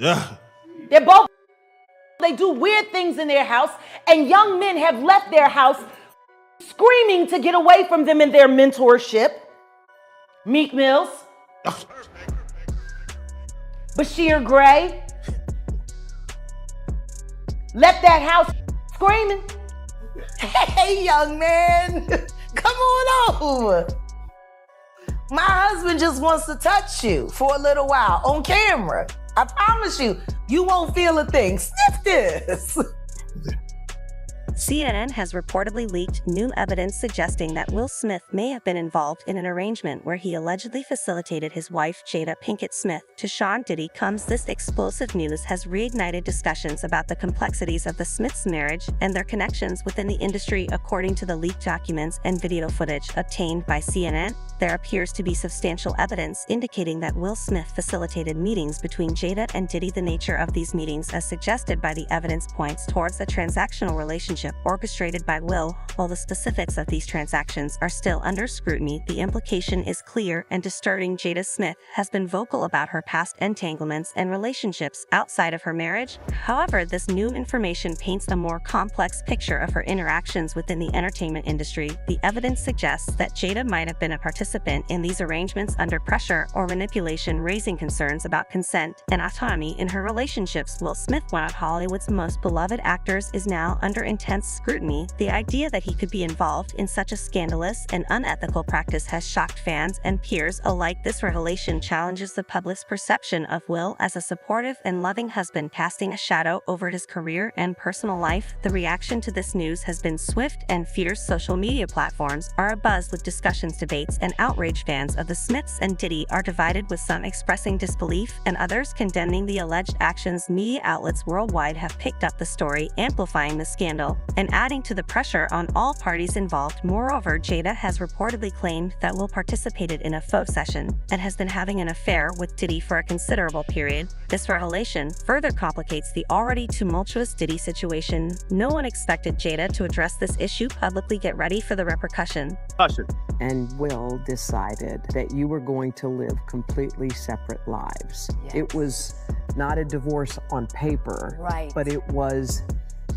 Yeah. They do weird things in their house, and young men have left their house screaming to get away from them in their mentorship. Meek Mills, Bashir Gray, left that house screaming. Hey, young man, come on over. My husband just wants to touch you for a little while on camera. I promise you, you won't feel a thing. Sniff this. CNN has reportedly leaked new evidence suggesting that Will Smith may have been involved in an arrangement where he allegedly facilitated his wife, Jada Pinkett Smith, to Sean Diddy. This explosive news has reignited discussions about the complexities of the Smiths' marriage and their connections within the industry. According to the leaked documents and video footage obtained by CNN, there appears to be substantial evidence indicating that Will Smith facilitated meetings between Jada and Diddy. The nature of these meetings, as suggested by the evidence, points towards a transactional relationship orchestrated by Will. While the specifics of these transactions are still under scrutiny, the implication is clear and disturbing. Jada Smith has been vocal about her past entanglements and relationships outside of her marriage. However, this new information paints a more complex picture of her interactions within the entertainment industry. The evidence suggests that Jada might have been a participant in these arrangements under pressure or manipulation, raising concerns about consent and autonomy in her relationships. Will Smith, one of Hollywood's most beloved actors, is now under intense scrutiny. The idea that he could be involved in such a scandalous and unethical practice has shocked fans and peers alike. This revelation challenges the public's perception of Will as a supportive and loving husband, casting a shadow over his career and personal life. The reaction to this news has been swift and fierce. Social media platforms are abuzz with discussions, debates, and outrage. Fans of the Smiths and Diddy are divided, with some expressing disbelief and others condemning the alleged actions. Media outlets worldwide have picked up the story, amplifying the scandal and adding to the pressure on all parties involved. Moreover, Jada has reportedly claimed that Will participated in a photo session and has been having an affair with Diddy for a considerable period. This revelation further complicates the already tumultuous Diddy situation. No one expected Jada to address this issue publicly. Get ready for the repercussion. And Will decided that you were going to live completely separate lives. Yes. It was not a divorce on paper, Right. but it was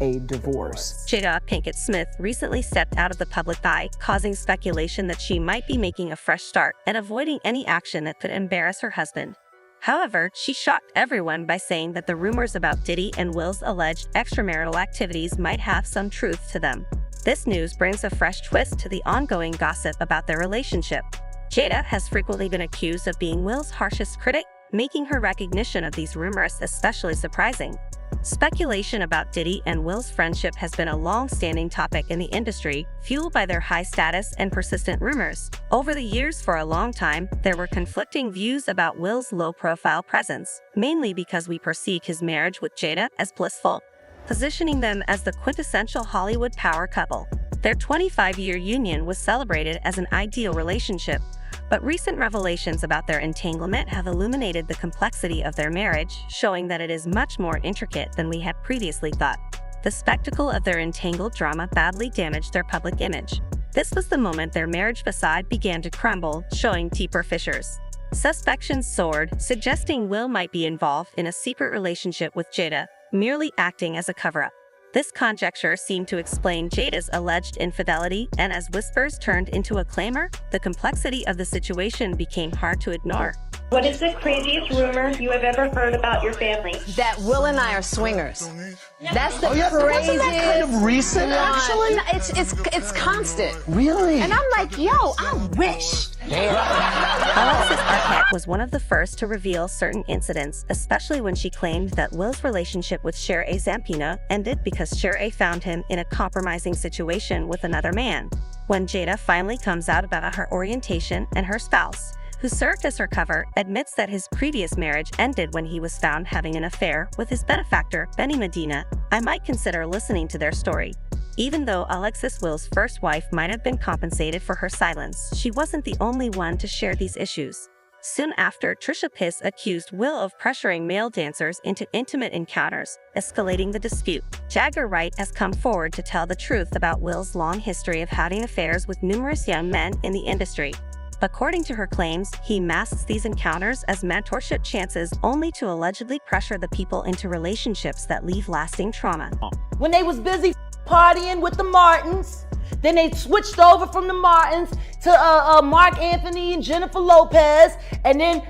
a divorce. Jada Pinkett Smith recently stepped out of the public eye, causing speculation that she might be making a fresh start and avoiding any action that could embarrass her husband. However, she shocked everyone by saying that the rumors about Diddy and Will's alleged extramarital activities might have some truth to them. This news brings a fresh twist to the ongoing gossip about their relationship. Jada has frequently been accused of being Will's harshest critic, making her recognition of these rumors especially surprising. Speculation about Diddy and Will's friendship has been a long-standing topic in the industry, fueled by their high status and persistent rumors. Over the years, for a long time, there were conflicting views about Will's low-profile presence, mainly because we perceive his marriage with Jada as blissful, positioning them as the quintessential Hollywood power couple. Their 25-year union was celebrated as an ideal relationship, but recent revelations about their entanglement have illuminated the complexity of their marriage, showing that it is much more intricate than we had previously thought. The spectacle of their entangled drama badly damaged their public image. This was the moment their marriage facade began to crumble, showing deeper fissures. Suspicions soared, suggesting Will might be involved in a secret relationship with Jada, merely acting as a cover-up. This conjecture seemed to explain Jada's alleged infidelity, and as whispers turned into a clamor, the complexity of the situation became hard to ignore. What is the craziest rumor you have ever heard about your family? That Will and I are swingers. That's the Wasn't craziest. that kind of recent, one. actually? No, it's constant. Really? And I'm like, yo, I wish. Alexis Arquette was one of the first to reveal certain incidents, especially when she claimed that Will's relationship with Cher Zampino ended because Cher found him in a compromising situation with another man. When Jada finally comes out about her orientation, and her spouse, who served as her cover, admits that his previous marriage ended when he was found having an affair with his benefactor, Benny Medina, I might consider listening to their story. Even though Alexis Will's first wife might have been compensated for her silence, she wasn't the only one to share these issues. Soon after, Trisha Piss accused Will of pressuring male dancers into intimate encounters, escalating the dispute. Jagger Wright has come forward to tell the truth about Will's long history of having affairs with numerous young men in the industry. According to her claims, he masks these encounters as mentorship chances only to allegedly pressure the people into relationships that leave lasting trauma. When they was busy partying with the Martins, then they switched over from the Martins to Mark Anthony and Jennifer Lopez, and then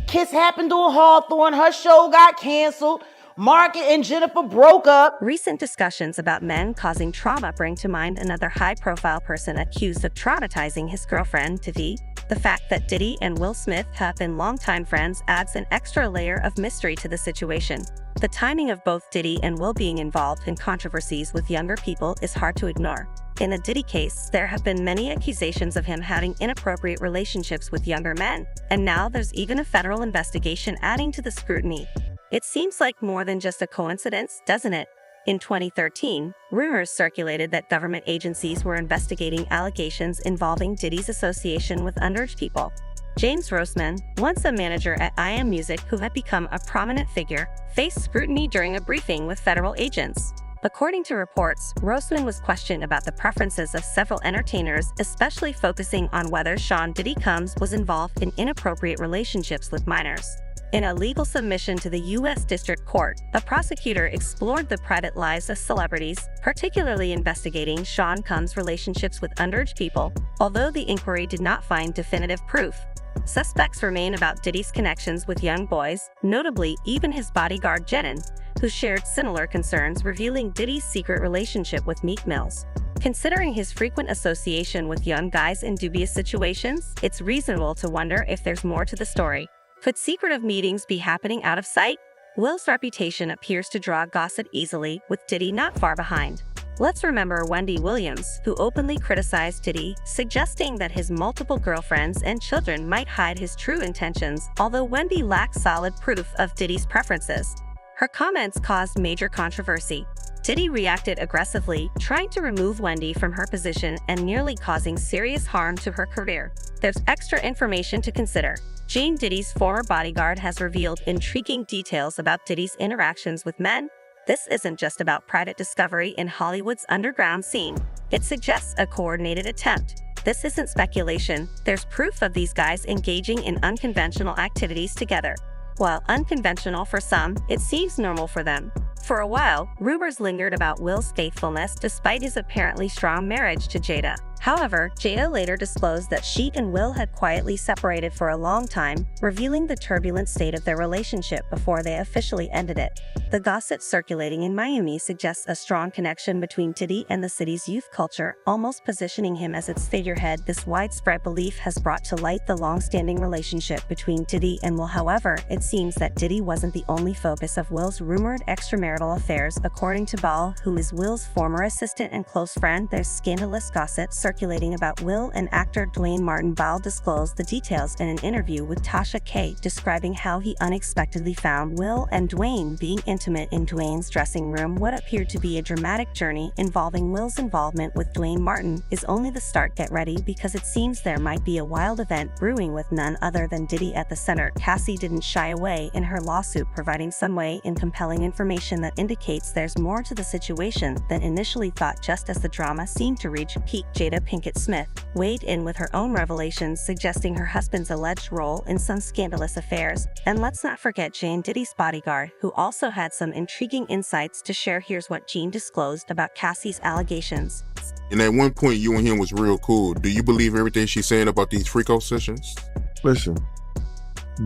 Kiss happened on Hawthorne. Her show got canceled. Mark and Jennifer broke up. Recent discussions about men causing trauma bring to mind another high-profile person accused of traumatizing his girlfriend, Diddy. The fact that Diddy and Will Smith have been longtime friends adds an extra layer of mystery to the situation. The timing of both Diddy and Will being involved in controversies with younger people is hard to ignore. In the Diddy case, there have been many accusations of him having inappropriate relationships with younger men, and now there's even a federal investigation adding to the scrutiny. It seems like more than just a coincidence, doesn't it? In 2013, rumors circulated that government agencies were investigating allegations involving Diddy's association with underage people. James Roseman, once a manager at IM Music who had become a prominent figure, faced scrutiny during a briefing with federal agents. According to reports, Roseman was questioned about the preferences of several entertainers, especially focusing on whether Sean Diddy Combs was involved in inappropriate relationships with minors. In a legal submission to the U.S. District Court, a prosecutor explored the private lives of celebrities, particularly investigating Sean Combs' relationships with underage people, although the inquiry did not find definitive proof. Suspects remain about Diddy's connections with young boys, notably even his bodyguard Jenin, who shared similar concerns, revealing Diddy's secret relationship with Meek Mills. Considering his frequent association with young guys in dubious situations, it's reasonable to wonder if there's more to the story. Could secretive meetings be happening out of sight? Will's reputation appears to draw gossip easily, with Diddy not far behind. Let's remember Wendy Williams, who openly criticized Diddy, suggesting that his multiple girlfriends and children might hide his true intentions, although Wendy lacked solid proof of Diddy's preferences. Her comments caused major controversy. Diddy reacted aggressively, trying to remove Wendy from her position and nearly causing serious harm to her career. There's extra information to consider. Jane Diddy's former bodyguard has revealed intriguing details about Diddy's interactions with men. This isn't just about private discovery in Hollywood's underground scene. It suggests a coordinated attempt. This isn't speculation. There's proof of these guys engaging in unconventional activities together. While unconventional for some, it seems normal for them. For a while, rumors lingered about Will's faithfulness despite his apparently strong marriage to Jada. However, Jada later disclosed that she and Will had quietly separated for a long time, revealing the turbulent state of their relationship before they officially ended it. The gossip circulating in Miami suggests a strong connection between Diddy and the city's youth culture, almost positioning him as its figurehead. This widespread belief has brought to light the long-standing relationship between Diddy and Will. However, it seems that Diddy wasn't the only focus of Will's rumored extramarital affairs. According to Ball, who is Will's former assistant and close friend, there's scandalous gossip circulating about Will, and actor Dwayne Martin. Ball disclosed the details in an interview with Tasha K, describing how he unexpectedly found Will and Dwayne being intimate in Dwayne's dressing room. What appeared to be a dramatic journey involving Will's involvement with Dwayne Martin is only the start. Get ready, because it seems there might be a wild event brewing with none other than Diddy at the center. Cassie didn't shy away in her lawsuit, providing some way in compelling information that indicates there's more to the situation than initially thought. Just as the drama seemed to reach a peak, Jada Pinkett Smith weighed in with her own revelations, suggesting her husband's alleged role in some scandalous affairs. And let's not forget Jane, Diddy's bodyguard, who also had some intriguing insights to share. Here's what Jean disclosed about Cassie's allegations. And at one point, you and him was real cool. Do you believe everything she's saying about these freako sessions? Listen,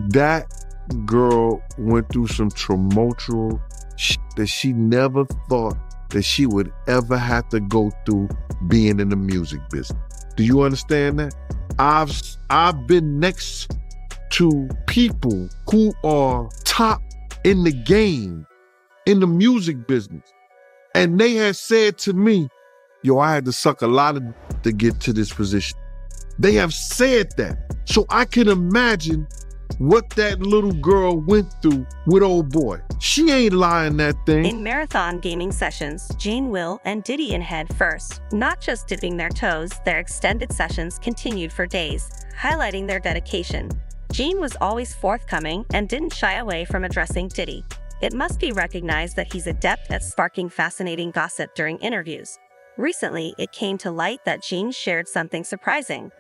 that girl went through some tumultuous shit that she never thought that she would ever have to go through being in the music business. Do you understand that? I've been next to people who are top in the game, in the music business. And they had said to me, yo, I had to suck a lot of to get to this position. They have said that. So I can imagine what that little girl went through with old boy. She ain't lying that thing. In marathon gaming sessions, Jane, Will, and Diddy in head first. Not just dipping their toes, their extended sessions continued for days, highlighting their dedication. Jane was always forthcoming and didn't shy away from addressing Diddy. It must be recognized that he's adept at sparking fascinating gossip during interviews. Recently, it came to light that Jane shared something surprising.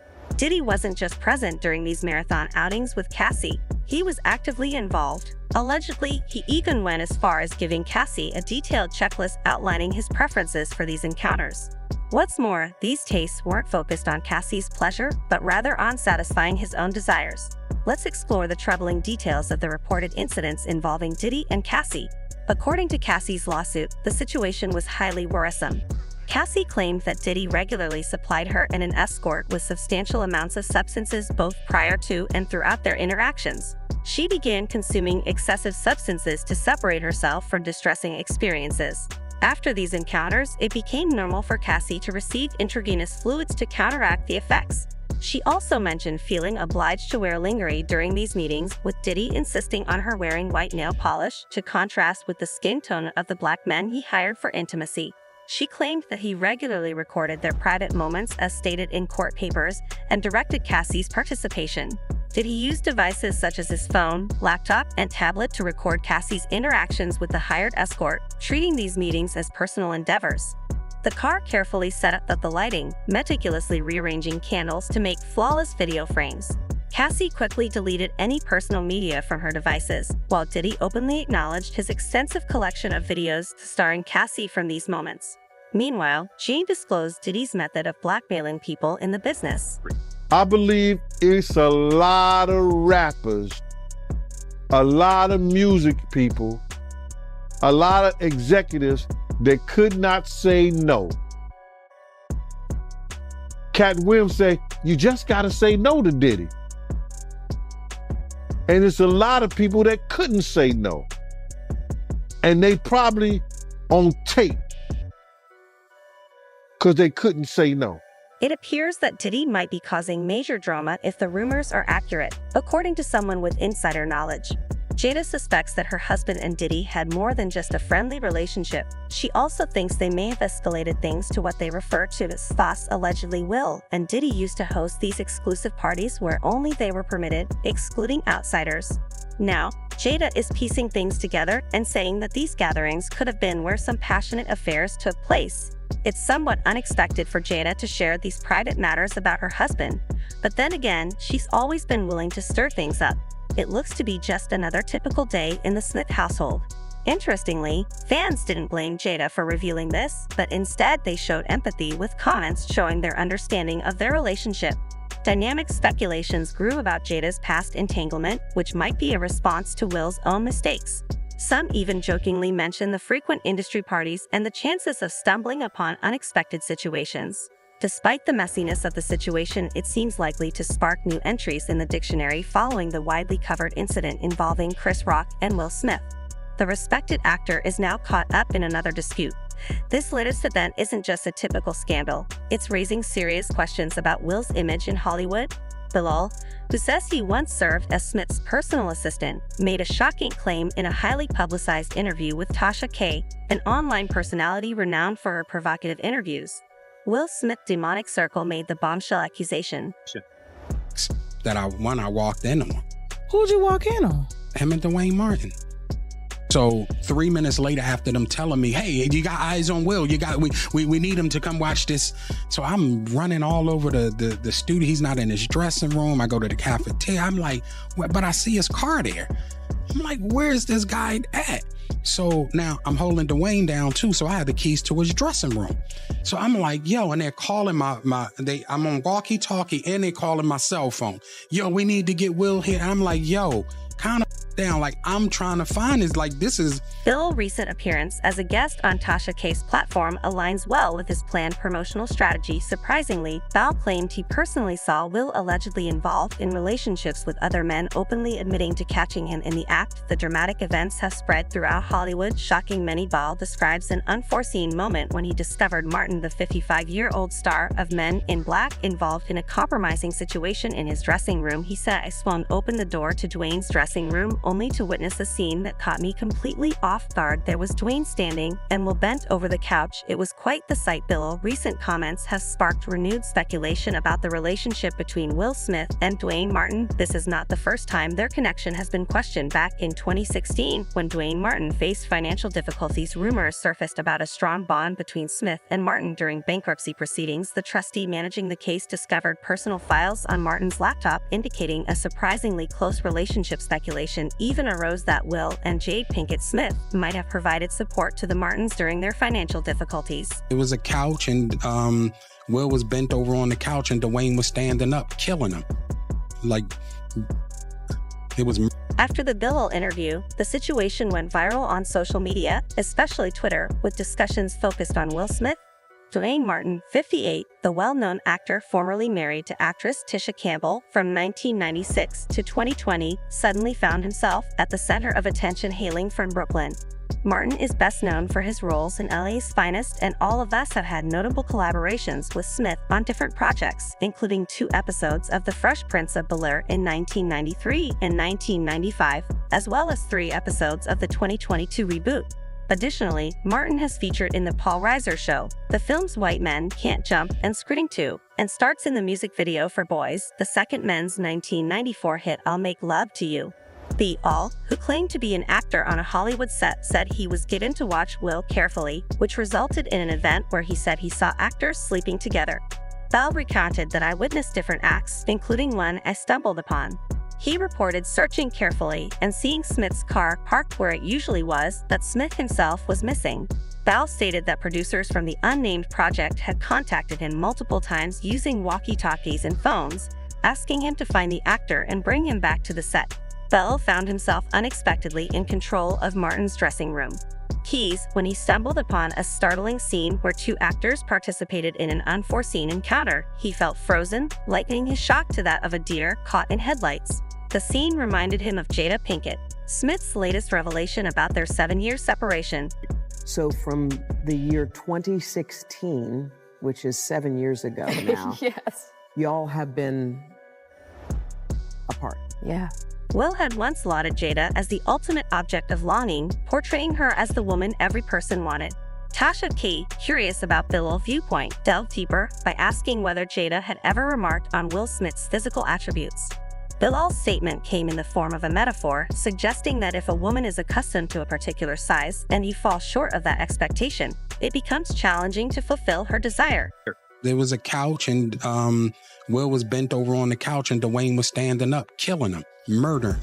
Diddy wasn't just present during these marathon outings with Cassie, he was actively involved. Allegedly, he even went as far as giving Cassie a detailed checklist outlining his preferences for these encounters. What's more, these tastes weren't focused on Cassie's pleasure, but rather on satisfying his own desires. Let's explore the troubling details of the reported incidents involving Diddy and Cassie. According to Cassie's lawsuit, the situation was highly worrisome. Cassie claimed that Diddy regularly supplied her and an escort with substantial amounts of substances both prior to and throughout their interactions. She began consuming excessive substances to separate herself from distressing experiences. After these encounters, it became normal for Cassie to receive intravenous fluids to counteract the effects. She also mentioned feeling obliged to wear lingerie during these meetings, with Diddy insisting on her wearing white nail polish to contrast with the skin tone of the black men he hired for intimacy. She claimed that he regularly recorded their private moments as stated in court papers and directed Cassie's participation. Did he use devices such as his phone, laptop, and tablet to record Cassie's interactions with the hired escort, treating these meetings as personal endeavors? The car carefully set up the lighting, meticulously rearranging candles to make flawless video frames. Cassie quickly deleted any personal media from her devices, while Diddy openly acknowledged his extensive collection of videos starring Cassie from these moments. Meanwhile, Gene disclosed Diddy's method of blackmailing people in the business. I believe it's a lot of rappers, a lot of music people, a lot of executives that could not say no. Cat Williams say, you just gotta say no to Diddy. And it's a lot of people that couldn't say no. And they probably on tape because they couldn't say no. It appears that Diddy might be causing major drama if the rumors are accurate, according to someone with insider knowledge. Jada suspects that her husband and Diddy had more than just a friendly relationship. She also thinks they may have escalated things to what they refer to as Foss allegedly will, and Diddy used to host these exclusive parties where only they were permitted, excluding outsiders. Now, Jada is piecing things together and saying that these gatherings could have been where some passionate affairs took place. It's somewhat unexpected for Jada to share these private matters about her husband, but then again, she's always been willing to stir things up. It looks to be just another typical day in the Smith household. Interestingly, fans didn't blame Jada for revealing this, but instead they showed empathy with comments showing their understanding of their relationship. Dynamic speculations grew about Jada's past entanglement, which might be a response to Will's own mistakes. Some even jokingly mention the frequent industry parties and the chances of stumbling upon unexpected situations. Despite the messiness of the situation, it seems likely to spark new entries in the dictionary following the widely covered incident involving Chris Rock and Will Smith. The respected actor is now caught up in another dispute. This latest event isn't just a typical scandal, it's raising serious questions about Will's image in Hollywood. Bilal, who says he once served as Smith's personal assistant, made a shocking claim in a highly publicized interview with Tasha K., an online personality renowned for her provocative interviews. Will Smith's demonic circle made the bombshell accusation. That I walked in on. Who'd you walk in on? Him and Dwayne Martin. So 3 minutes later, after them telling me, hey, you got eyes on Will, we need him to come watch this. So I'm running all over the studio. He's not in his dressing room. I go to the cafeteria. I'm like, but I see his car there. I'm like, where's this guy at? So now I'm holding Dwayne down too. So I had the keys to his dressing room. So I'm like, yo, and they're calling I'm on walkie-talkie and they're calling my cell phone. Yo, we need to get Will here. I'm like, yo, kind of down, like I'm trying to find is like this is. Bill's recent appearance as a guest on Tasha K's platform aligns well with his planned promotional strategy. Surprisingly, Bill claimed he personally saw Will allegedly involved in relationships with other men, openly admitting to catching him in the act. The dramatic events have spread throughout Hollywood, shocking many. Bill describes an unforeseen moment when he discovered Martin, the 55-year-old star of Men in Black, involved in a compromising situation in his dressing room. He said, I swung open the door to Dwayne's dressing room only to witness a scene that caught me completely off guard. There was Dwayne standing and Will bent over the couch. It was quite the sight. Bill recent comments have sparked renewed speculation about the relationship between Will Smith and Dwayne Martin. This is not the first time their connection has been questioned. Back in 2016, when Dwayne Martin faced financial difficulties, rumors surfaced about a strong bond between Smith and Martin. During bankruptcy proceedings, the trustee managing the case discovered personal files on Martin's laptop, indicating a surprisingly close relationship. Speculation even arose that Will and Jada Pinkett Smith might have provided support to the Martins during their financial difficulties. It was a couch, and Will was bent over on the couch, and Dwayne was standing up, killing him. Like, it was. After the Bill interview, the situation went viral on social media, especially Twitter, with discussions focused on Will Smith. Dwayne Martin, 58, the well-known actor formerly married to actress Tisha Campbell from 1996 to 2020, suddenly found himself at the center of attention. Hailing from Brooklyn, Martin is best known for his roles in LA's Finest, and all of us have had notable collaborations with Smith on different projects, including 2 episodes of The Fresh Prince of Bel-Air in 1993 and 1995, as well as 3 episodes of the 2022 reboot. Additionally, Martin has featured in The Paul Reiser Show, the films White Men Can't Jump and Screaming 2, and starts in the music video for Boys, the second men's 1994 hit I'll Make Love to You. The All, who claimed to be an actor on a Hollywood set, said he was given to watch Will carefully, which resulted in an event where he said he saw actors sleeping together. Bell recounted that I witnessed different acts, including one I stumbled upon. He reported searching carefully and seeing Smith's car parked where it usually was, but Smith himself was missing. Bell stated that producers from the unnamed project had contacted him multiple times using walkie-talkies and phones, asking him to find the actor and bring him back to the set. Bell found himself unexpectedly in control of Martin's dressing room keys when he stumbled upon a startling scene where 2 actors participated in an unforeseen encounter. He felt frozen, likening his shock to that of a deer caught in headlights. The scene reminded him of Jada Pinkett Smith's latest revelation about their 7-year separation. So from the year 2016, which is 7 years ago now, Yes. y'all have been apart. Yeah. Will had once lauded Jada as the ultimate object of longing, portraying her as the woman every person wanted. Tasha K., curious about Bill's viewpoint, delved deeper by asking whether Jada had ever remarked on Will Smith's physical attributes. Bill's statement came in the form of a metaphor, suggesting that if a woman is accustomed to a particular size and you fall short of that expectation, it becomes challenging to fulfill her desire. There was a couch, and Will was bent over on the couch, and Dwayne was standing up, killing him. Murder.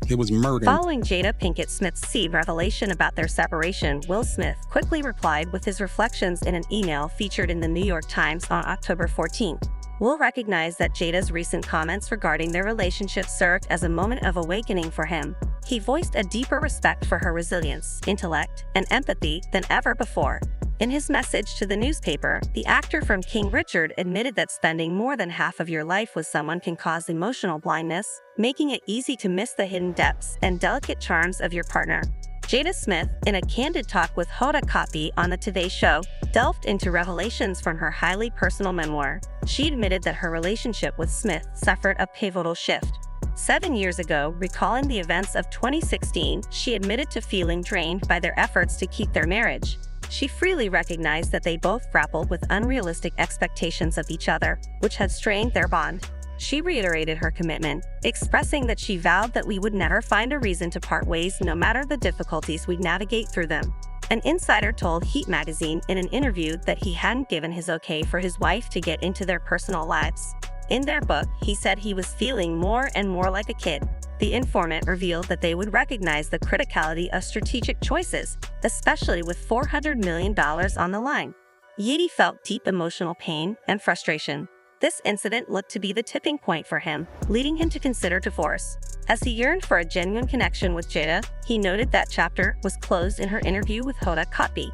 It was murder. Following Jada Pinkett Smith's revelation about their separation, Will Smith quickly replied with his reflections in an email featured in the New York Times on October 14th. Will recognized that Jada's recent comments regarding their relationship served as a moment of awakening for him. He voiced a deeper respect for her resilience, intellect, and empathy than ever before. In his message to the newspaper, the actor from King Richard admitted that spending more than half of your life with someone can cause emotional blindness, making it easy to miss the hidden depths and delicate charms of your partner. Jada Smith, in a candid talk with Hoda Kotb on The Today Show, delved into revelations from her highly personal memoir. She admitted that her relationship with Smith suffered a pivotal shift. 7 years ago, recalling the events of 2016, she admitted to feeling drained by their efforts to keep their marriage. She freely recognized that they both grappled with unrealistic expectations of each other, which had strained their bond. She reiterated her commitment, expressing that she vowed that we would never find a reason to part ways no matter the difficulties we'd navigate through them. An insider told Heat magazine in an interview that he hadn't given his okay for his wife to get into their personal lives. In their book, he said he was feeling more and more like a kid. The informant revealed that they would recognize the criticality of strategic choices, especially with $400 million on the line. Yeti felt deep emotional pain and frustration. This incident looked to be the tipping point for him, leading him to consider divorce. As he yearned for a genuine connection with Jada, he noted that chapter was closed in her interview with Hoda Kotb.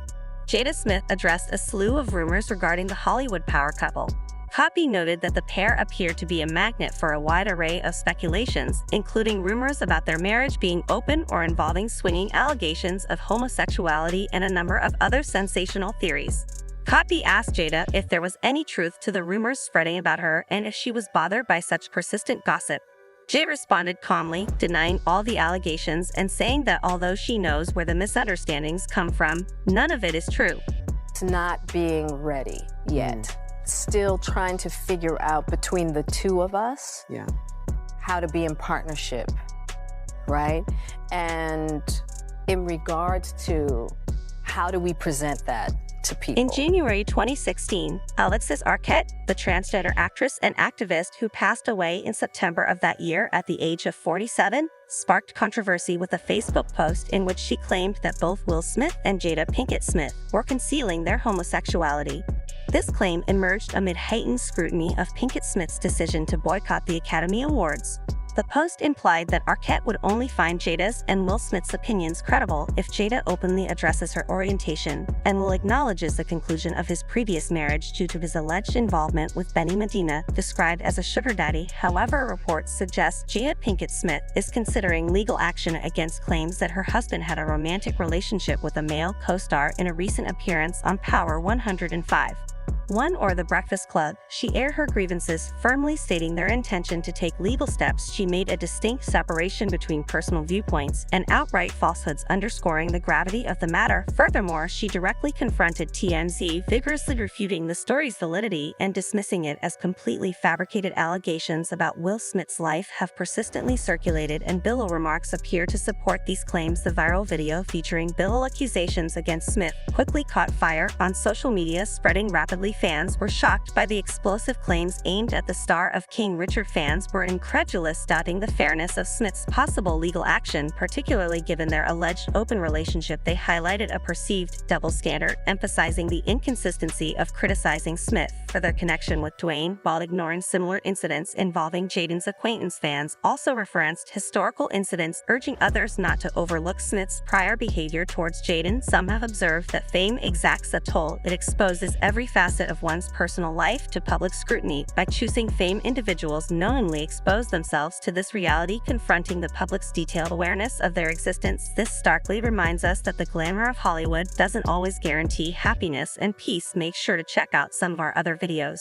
Jada Smith addressed a slew of rumors regarding the Hollywood power couple. Kotb noted that the pair appeared to be a magnet for a wide array of speculations, including rumors about their marriage being open or involving swinging allegations of homosexuality and a number of other sensational theories. Kotb asked Jada if there was any truth to the rumors spreading about her and if she was bothered by such persistent gossip. Jay responded calmly, denying all the allegations and saying that although she knows where the misunderstandings come from, none of it is true. It's not being ready yet. Still trying to figure out between the two of us Yeah. how to be in partnership, right? And in regards to how do we present that to people? In January 2016, Alexis Arquette, the transgender actress and activist who passed away in September of that year at the age of 47, sparked controversy with a Facebook post in which she claimed that both Will Smith and Jada Pinkett Smith were concealing their homosexuality. This claim emerged amid heightened scrutiny of Pinkett Smith's decision to boycott the Academy Awards. The post implied that Arquette would only find Jada's and Will Smith's opinions credible if Jada openly addresses her orientation, and Will acknowledges the conclusion of his previous marriage due to his alleged involvement with Benny Medina, described as a sugar daddy. However, reports suggest Jada Pinkett Smith is considering legal action against claims that her husband had a romantic relationship with a male co-star in a recent appearance on Power 105. Or The Breakfast Club. She aired her grievances, firmly stating their intention to take legal steps. She made a distinct separation between personal viewpoints and outright falsehoods, underscoring the gravity of the matter. Furthermore, she directly confronted TMZ, vigorously refuting the story's validity and dismissing it as completely fabricated. Allegations about Will Smith's life have persistently circulated, and Billow remarks appear to support these claims. The viral video featuring Billow accusations against Smith quickly caught fire on social media, spreading rapidly. Fans were shocked by the explosive claims aimed at the star of King Richard. Fans were incredulous, doubting the fairness of Smith's possible legal action, particularly given their alleged open relationship. They highlighted a perceived double standard, emphasizing the inconsistency of criticizing Smith for their connection with Dwayne while ignoring similar incidents involving Jaden's acquaintance. Fans also referenced historical incidents, urging others not to overlook Smith's prior behavior towards Jaden. Some have observed that fame exacts a toll. It exposes every facet of one's personal life to public scrutiny. By choosing fame, individuals knowingly expose themselves to this reality, confronting the public's detailed awareness of their existence. This starkly reminds us that the glamour of Hollywood doesn't always guarantee happiness and peace. Make sure to check out some of our other videos.